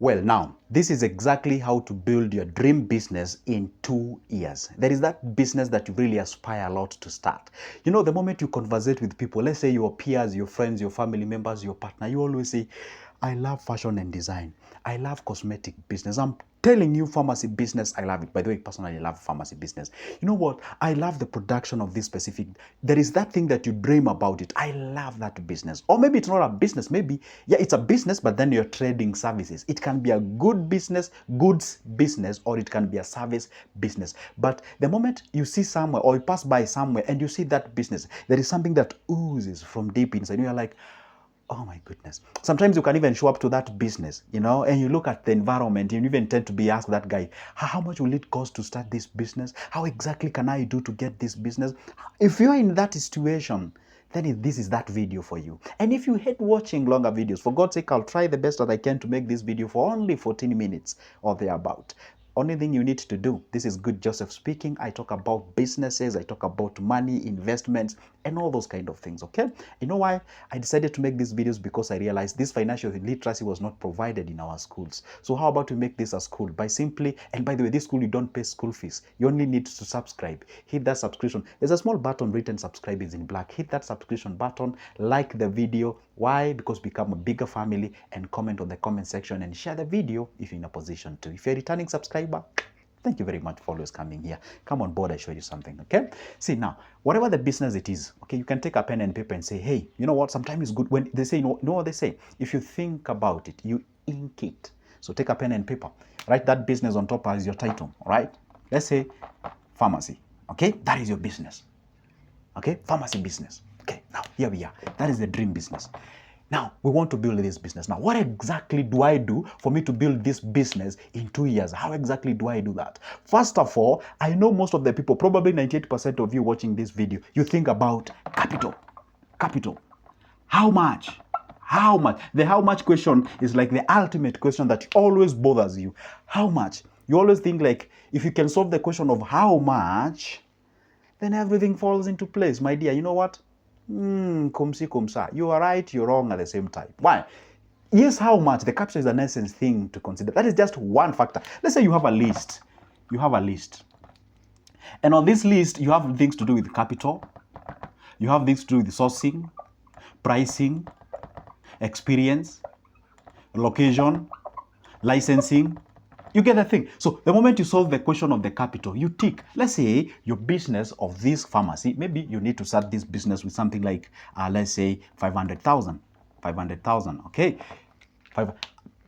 Well, now, this is exactly how to build your dream business in 2 years. There is that business that you really aspire a lot to start. You know, the moment you conversate with people, let's say your peers, your friends, your family members, your partner, you always say, I love fashion and design. I love cosmetic business. I'm telling you, pharmacy business, I love it. By the way, personally, I love pharmacy business. You know what? I love the production of this specific. There is that thing that you dream about it. I love that business. Or maybe it's not a business. Maybe, yeah, it's a business, but then you're trading services. It can be a good business, goods business, or it can be a service business. But the moment you see somewhere or you pass by somewhere and you see that business, there is something that oozes from deep inside. You're like, oh my goodness. Sometimes you can even show up to that business, you know, and you look at the environment and you even tend to be asked that guy, how much will it cost to start this business? How exactly can I do to get this business? If you're in that situation, then this is that video for you. And if you hate watching longer videos, for God's sake, I'll try the best that I can to make this video for only 14 minutes or thereabout. Only thing you need to do, this is Good Joseph speaking. I talk about businesses, I talk about money, investments, and all those kind of things, okay? You know why I decided to make these videos? Because I realized this financial literacy was not provided in our schools. So how about we make this a school by simply, and by the way, this school, you don't pay school fees. You only need to subscribe. Hit that subscription. There's a small button written subscribe is in black. Hit that subscription button, like the video. Why? Because become a bigger family, and comment on the comment section and share the video if you're in a position to. If you're a returning subscriber, thank you very much for always coming here. Come on board, I show you something, okay? See now, whatever the business it is, okay, you can take a pen and paper and say, hey, you know what? Sometimes it's good when they say, you know what they say? If you think about it, you ink it. So take a pen and paper, write that business on top as your title, all right? Let's say pharmacy, okay? That is your business, okay? Pharmacy business. Okay, now here we are. That is the dream business. Now, we want to build this business. Now, what exactly do I do for me to build this business in 2 years? How exactly do I do that? First of all, I know most of the people, probably 98% of you watching this video, you think about capital. Capital. How much? How much? The how much question is like the ultimate question that always bothers you. How much? You always think like, if you can solve the question of how much, then everything falls into place. My dear, you know what? Kumsi kumsa. You are right, you're wrong at the same time. Why? Yes, how much? The capital is an essence thing to consider. That is just one factor. Let's say you have a list. You have a list. And on this list, you have things to do with capital. You have things to do with sourcing, pricing, experience, location, licensing. You get the thing. So the moment you solve the question of the capital, you tick. Let's say your business of this pharmacy, maybe you need to start this business with something like, let's say 500,000. 500,000, okay?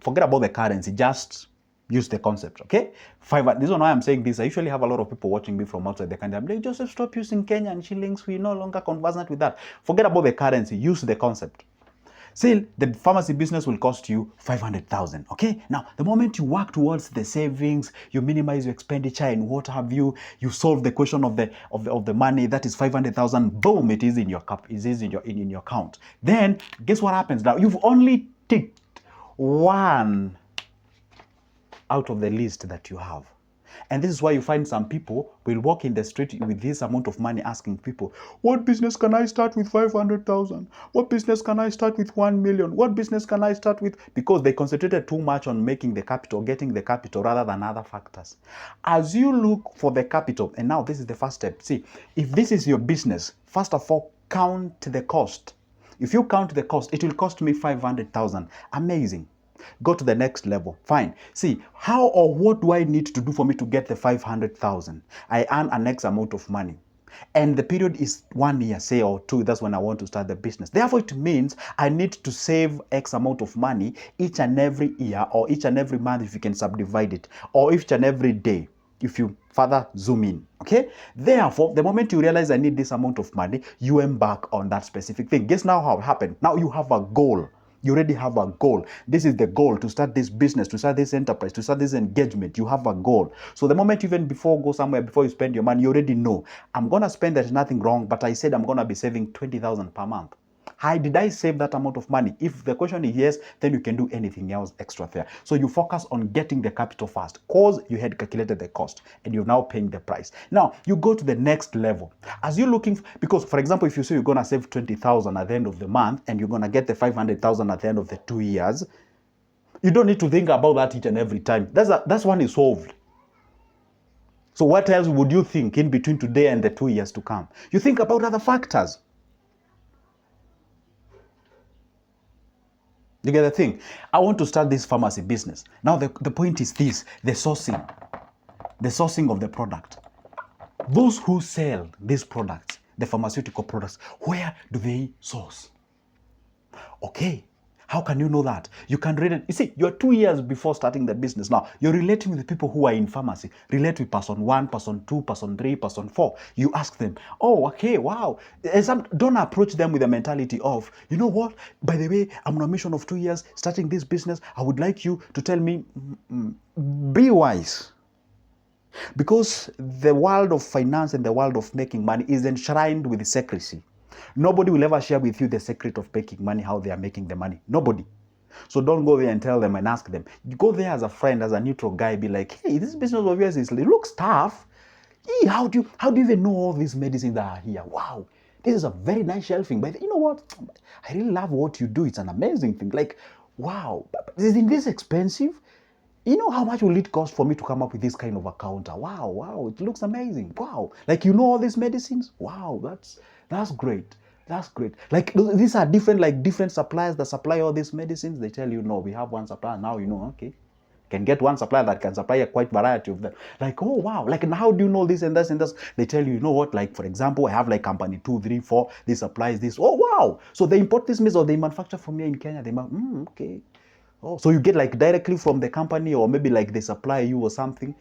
Forget about the currency, just use the concept, okay? This is why I'm saying this. I usually have a lot of people watching me from outside the country. I'm like, Joseph, stop using Kenyan shillings. We're no longer conversant with that. Forget about the currency. Use the concept. Say the pharmacy business will cost you 500,000. Okay. Now, the moment you work towards the savings, you minimize your expenditure and what have you, you solve the question of the money that is 500,000. Boom! It is in your cup. It is in your account. Then guess what happens now? You've only ticked one out of the list that you have. And this is why you find some people will walk in the street with this amount of money asking people, what business can I start with 500,000? What business can I start with 1 million? What business can I start with? Because they concentrated too much on making the capital, getting the capital rather than other factors. As you look for the capital, and now this is the first step. See, if this is your business, first of all, count the cost. If you count the cost, it will cost me 500,000. Amazing. Go to the next level. Fine. See, how or what do I need to do for me to get the 500,000? I earn an X amount of money. And the period is 1 year, say, or 2. That's when I want to start the business. Therefore, it means I need to save X amount of money each and every year, or each and every month if you can subdivide it, or each and every day if you further zoom in. Okay? Therefore, the moment you realize I need this amount of money, you embark on that specific thing. Guess now how it happened? Now you have a goal. You already have a goal. This is the goal to start this business, to start this enterprise, to start this engagement. You have a goal. So the moment even before go somewhere, before you spend your money, you already know, I'm going to spend, there's nothing wrong, but I said I'm going to be saving 20,000 per month. How did I save that amount of money? If the question is yes, then you can do anything else extra there. So you focus on getting the capital first, because you had calculated the cost and you're now paying the price. Now you go to the next level. As you're looking, because for example, if you say you're going to save 20,000 at the end of the month and you're going to get the 500,000 at the end of the 2 years, You don't need to think about that each and every time. That's one is solved. So what else would you think in between today and the 2 years to come? You think about other factors. You get the thing? I want to start this pharmacy business. Now the point is this, the sourcing of the product. Those who sell these products, the pharmaceutical products, where do they source? Okay, how can you know that? You can read it. You see, you're 2 years before starting the business. Now, you're relating with the people who are in pharmacy. Relate with person 1, person 2, person 3, person 4. You ask them, oh, okay, wow. Don't approach them with the mentality of, you know what? By the way, I'm on a mission of 2 years starting this business. I would like you to tell me, be wise. Because the world of finance and the world of making money is enshrined with secrecy. Nobody will ever share with you the secret of making money, how they are making the money. Nobody. So don't go there and tell them and ask them. You go there as a friend, as a neutral guy, be like, hey, this business of yours it looks tough. Hey, how do you even know all these medicines that are here? Wow, this is a very nice shelving. But you know what? I really love what you do. It's an amazing thing. Like, wow, isn't this expensive? You know how much will it cost for me to come up with this kind of a counter? Wow, it looks amazing. Wow, like you know all these medicines? Wow, that's great. That's great. Like these are different suppliers that supply all these medicines. They tell you, no, we have one supplier. Now you know, okay. Can get one supplier that can supply a quite variety of them. Like, oh wow, like and how do you know this and this and this? They tell you, you know what, like for example, I have like company 2, 3, 4, this supplies this. Oh wow. So they import this medicine or they manufacture from here in Kenya. Okay. Oh, so you get like directly from the company or maybe like they supply you or something.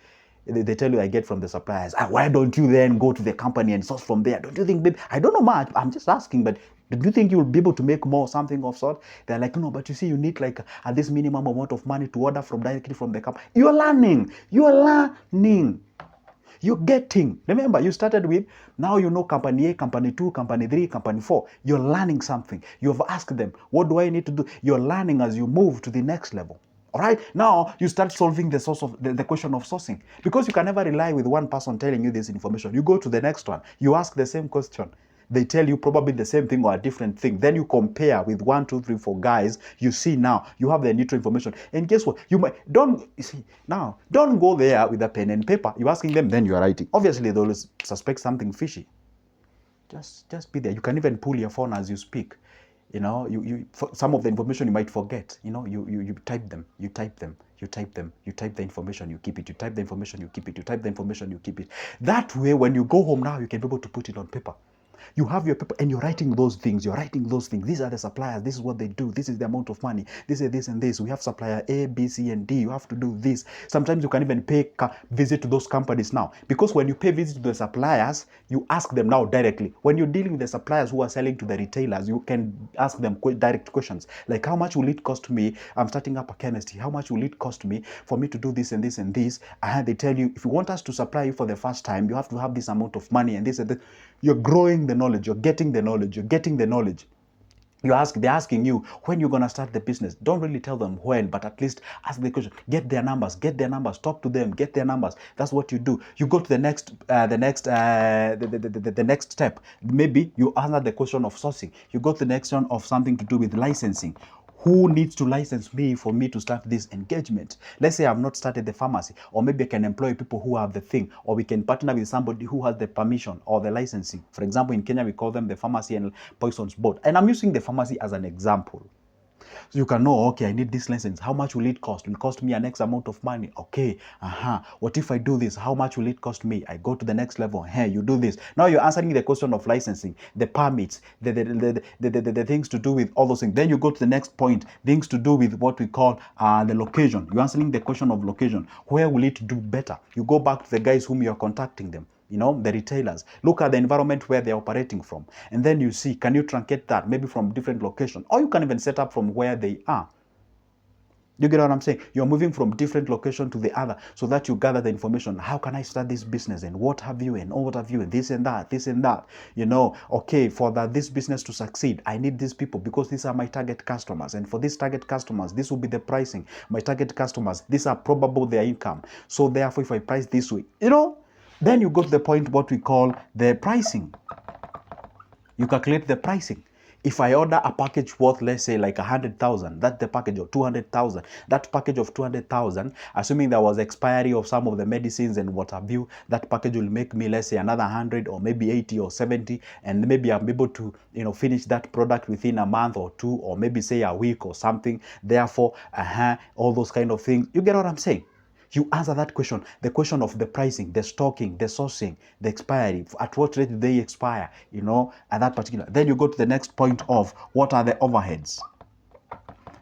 They tell you I get from the suppliers. Why don't you then go to the company and source from there? Don't you think, babe? I don't know much. I'm just asking, but do you think you'll be able to make more something of sort? They're like, no, but you see, you need like this minimum amount of money to order from directly from the company. You're learning. You're getting. Remember, you started with, now you know company A, company 2, company 3, company 4. You're learning something. You've asked them, what do I need to do? You're learning as you move to the next level. All right, now you start solving the source of the question of sourcing, because you can never rely with one person telling you this information. You go to the next one, you ask the same question. They tell you probably the same thing or a different thing. Then you compare with 1, 2, 3, 4 guys. You see now you have the neutral information. And guess what? You don't go there with a pen and paper. You're asking them, then you are writing. Obviously, they will suspect something fishy. Just be there. You can even pull your phone as you speak. You know, some of the information you might forget. You know, you type them. You type the information, you keep it. You type the information, you keep it. You type the information, you keep it. That way, when you go home now, you can be able to put it on paper. You have your paper and you're writing those things. These are the suppliers. This is what they do. This is the amount of money. This is this and this. We have supplier A, B, C, and D. You have to do this. Sometimes you can even pay visit to those companies now. Because when you pay visit to the suppliers, you ask them now directly. When you're dealing with the suppliers who are selling to the retailers, you can ask them direct questions. Like, how much will it cost me? I'm starting up a chemistry. How much will it cost me for me to do this and this and this? And they tell you, if you want us to supply you for the first time, you have to have this amount of money and this and that. You're growing the knowledge, you're getting the knowledge. They're asking you when you're gonna start the business. Don't really tell them when, but at least ask the question. Get their numbers, talk to them, get their numbers. That's what you do. You go to the next step. Maybe you answer the question of sourcing. You go to the next one of something to do with licensing. Who needs to license me for me to start this engagement? Let's say I've not started the pharmacy, or maybe I can employ people who have the thing, or we can partner with somebody who has the permission or the licensing. For example, in Kenya, we call them the Pharmacy and Poisons Board. And I'm using the pharmacy as an example. So you can know, okay, I need this license. How much will it cost? It will cost me an X amount of money. Okay, what if I do this? How much will it cost me? I go to the next level. Hey, you do this. Now you're answering the question of licensing, the permits, the things to do with all those things. Then you go to the next point, things to do with what we call the location. You're answering the question of location. Where will it do better? You go back to the guys whom you're contacting them. You know, the retailers. Look at the environment where they're operating from. And then you see, can you truncate that maybe from different locations? Or you can even set up from where they are. You get what I'm saying? You're moving from different location to the other so that you gather the information. How can I start this business? And what have you? And what have you? And this and that. You know, okay, for this business to succeed, I need these people because these are my target customers. And for these target customers, this will be the pricing. My target customers, these are probable their income. So therefore, if I price this way, you know, then you go to the point what we call the pricing. You calculate the pricing. If I order a package worth, let's say, like 100,000, that's the package of 200,000. That package of 200,000, assuming there was expiry of some of the medicines and what have you, that package will make me, let's say, another 100 or maybe 80 or 70, and maybe I'm able to, finish that product within a month or two, or maybe say a week or something. Therefore, all those kind of things. You get what I'm saying? You answer that question, the question of the pricing, the stocking, the sourcing, the expiry, at what rate do they expire, at that particular. Then you go to the next point of what are the overheads.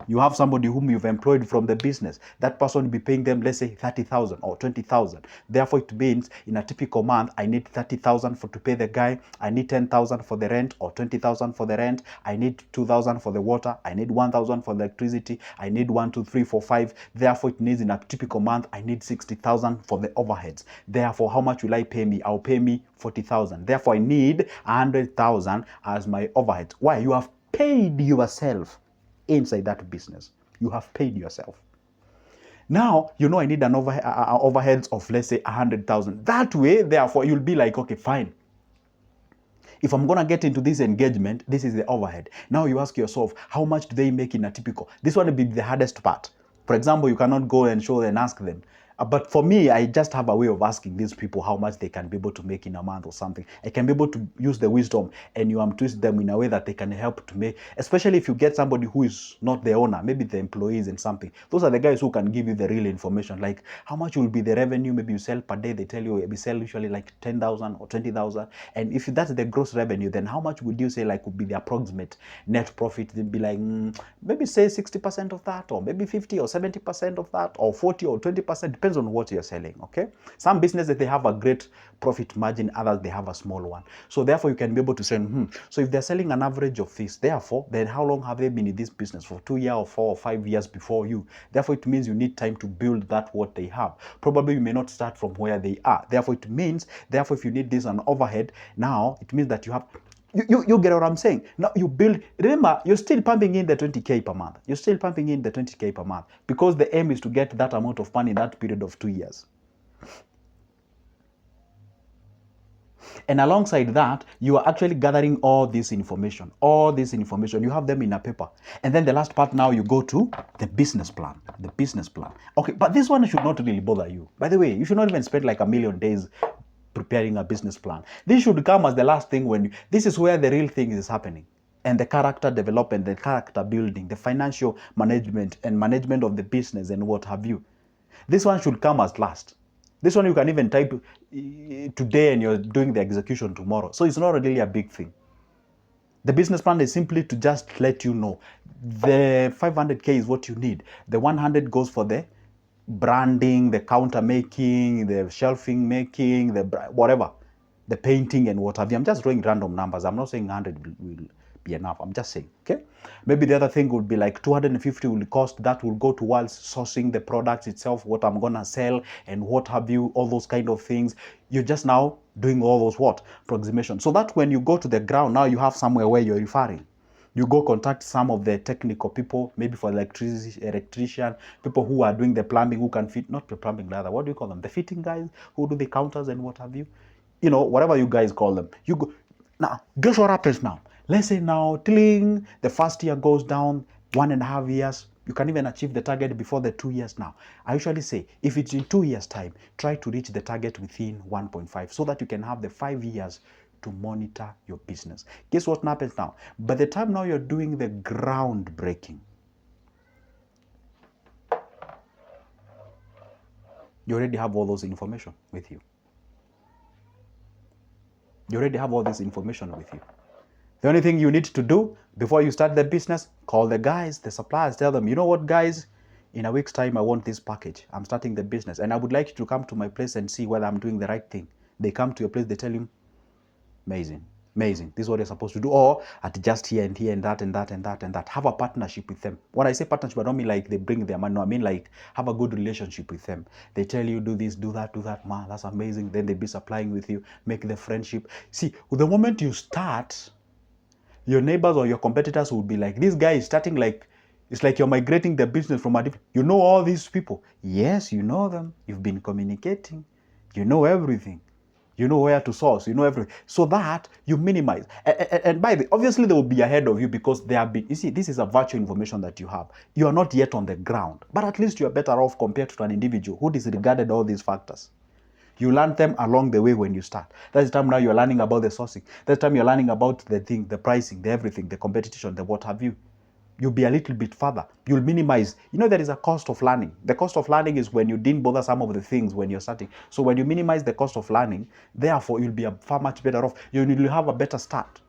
You have somebody whom you've employed from the business. That person will be paying them, let's say, 30,000 or 20,000. Therefore, it means in a typical month, I need 30,000 to pay the guy. I need 10,000 for the rent or 20,000 for the rent. I need 2,000 for the water. I need 1,000 for the electricity. I need 1, 2, 3, 4, 5. Therefore, it means in a typical month, I need 60,000 for the overheads. Therefore, how much will I pay me? I'll pay me 40,000. Therefore, I need 100,000 as my overheads. Why? You have paid yourself. Inside that business, you have paid yourself. Now, I need an overheads of, let's say, 100,000. That way, therefore, you'll be like, okay, fine. If I'm going to get into this engagement, this is the overhead. Now you ask yourself, how much do they make in a typical? This one will be the hardest part. For example, you cannot go and show and ask them. But for me, I just have a way of asking these people how much they can be able to make in a month or something. I can be able to use the wisdom and twist them in a way that they can help to make, especially if you get somebody who is not the owner, maybe the employees and something. Those are the guys who can give you the real information, like how much will be the revenue, maybe you sell per day. They tell you we sell usually like 10,000 or 20,000. And if that's the gross revenue, then how much would you say like would be the approximate net profit? They'd be like, maybe say 60% of that, or maybe 50 or 70% of that, or 40 or 20%, depends on what you're selling. Okay, some businesses they have a great profit margin, others they have a small one. So therefore you can be able to say, so if they're selling an average of this, therefore then how long have they been in this business? For 2 years or 4 or 5 years before you. Therefore it means you need time to build that what they have. Probably you may not start from where they are. Therefore it means, if you need this an overhead, now it means that you have. You get what I'm saying? Now you build, remember, you're still pumping in the 20K per month. You're still pumping in the 20K per month because the aim is to get that amount of money in that period of 2 years. And alongside that, you are actually gathering all this information. You have them in a paper. And then the last part now you go to the business plan. The business plan. Okay, but this one should not really bother you. By the way, you should not even spend like 1,000,000 days preparing a business plan. This should come as the last thing this is where the real thing is happening. And the character development, the character building, the financial management and management of the business and what have you. This one should come as last. This one you can even type today and you're doing the execution tomorrow. So it's not really a big thing. The business plan is simply to just let you know the 500K is what you need. The 100 goes for the branding, the counter making, the shelving making, the whatever, the painting and what have you. I'm just drawing random numbers. I'm not saying 100 will be enough. I'm just saying, okay? Maybe the other thing would be like 250 will cost. That will go towards sourcing the products itself, what I'm gonna sell and what have you, all those kind of things. You're just now doing all those approximation. So that when you go to the ground, now you have somewhere where you're referring. You go contact some of the technical people, maybe for electrician, people who are doing the plumbing, who can fit, not the plumbing, rather, what do you call them? The fitting guys who do the counters and what have you. Whatever you guys call them. You go. Now, guess what happens now? Let's say now, the first year goes down, 1.5 years. You can even achieve the target before the 2 years now. I usually say, if it's in 2 years' time, try to reach the target within 1.5 so that you can have the 5 years to monitor your business. Guess what happens now? By the time now you're doing the groundbreaking, you already have all those information with you. You already have all this information with you. The only thing you need to do before you start the business, call the guys, the suppliers, tell them, you know what, guys, in a week's time, I want this package. I'm starting the business and I would like you to come to my place and see whether I'm doing the right thing. They come to your place, they tell you, amazing. This is what you're supposed to do. Or at just here and here and that and that and that and that. Have a partnership with them. When I say partnership, I don't mean like they bring their money. No, I mean like have a good relationship with them. They tell you do this, do that, man, that's amazing. Then they be supplying with you, make the friendship. See, the moment you start, your neighbors or your competitors will be like, this guy is starting like, it's like you're migrating the business from a different, you know all these people. Yes, you know them. You've been communicating. You know everything. You know where to source, you know everything. So that you minimize. And by the obviously they will be ahead of you because they have been, you see, this is a virtual information that you have. You are not yet on the ground, but at least you are better off compared to an individual who disregarded all these factors. You learn them along the way when you start. That's the time now you're learning about the sourcing. That's the time you're learning about the thing, the pricing, the everything, the competition, the what have you. You'll be a little bit further. You'll minimize. You know, there is a cost of learning. The cost of learning is when you didn't bother some of the things when you're starting. So when you minimize the cost of learning, therefore you'll be far much better off. You'll have a better start.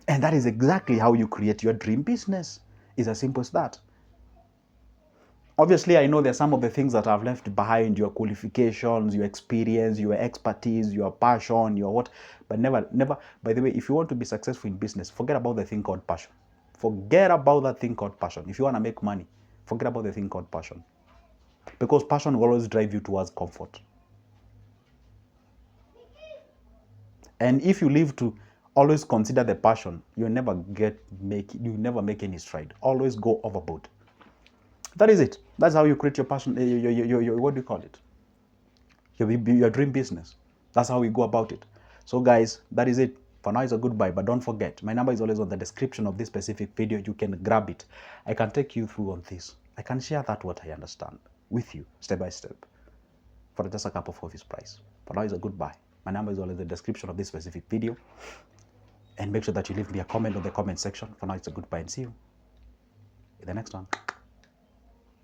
And that is exactly how you create your dream business. It's as simple as that. Obviously, I know there's some of the things that I've left behind, your qualifications, your experience, your expertise, your passion, your what, but never, by the way, if you want to be successful in business, forget about the thing called passion. Forget about that thing called passion. If you want to make money, forget about the thing called passion. Because passion will always drive you towards comfort. And if you live to always consider the passion, you'll never make any stride. Always go overboard. That is it. That's how you create your passion, your what do you call it? Your dream business. That's how we go about it. So guys, that is it. For now, it's a goodbye, but don't forget, my number is always on the description of this specific video. You can grab it. I can take you through on this. I can share that what I understand with you, step by step, for just a cup of coffee's price. For now, it's a goodbye. My number is always in the description of this specific video. And make sure that you leave me a comment on the comment section. For now, it's a goodbye and see you in the next one.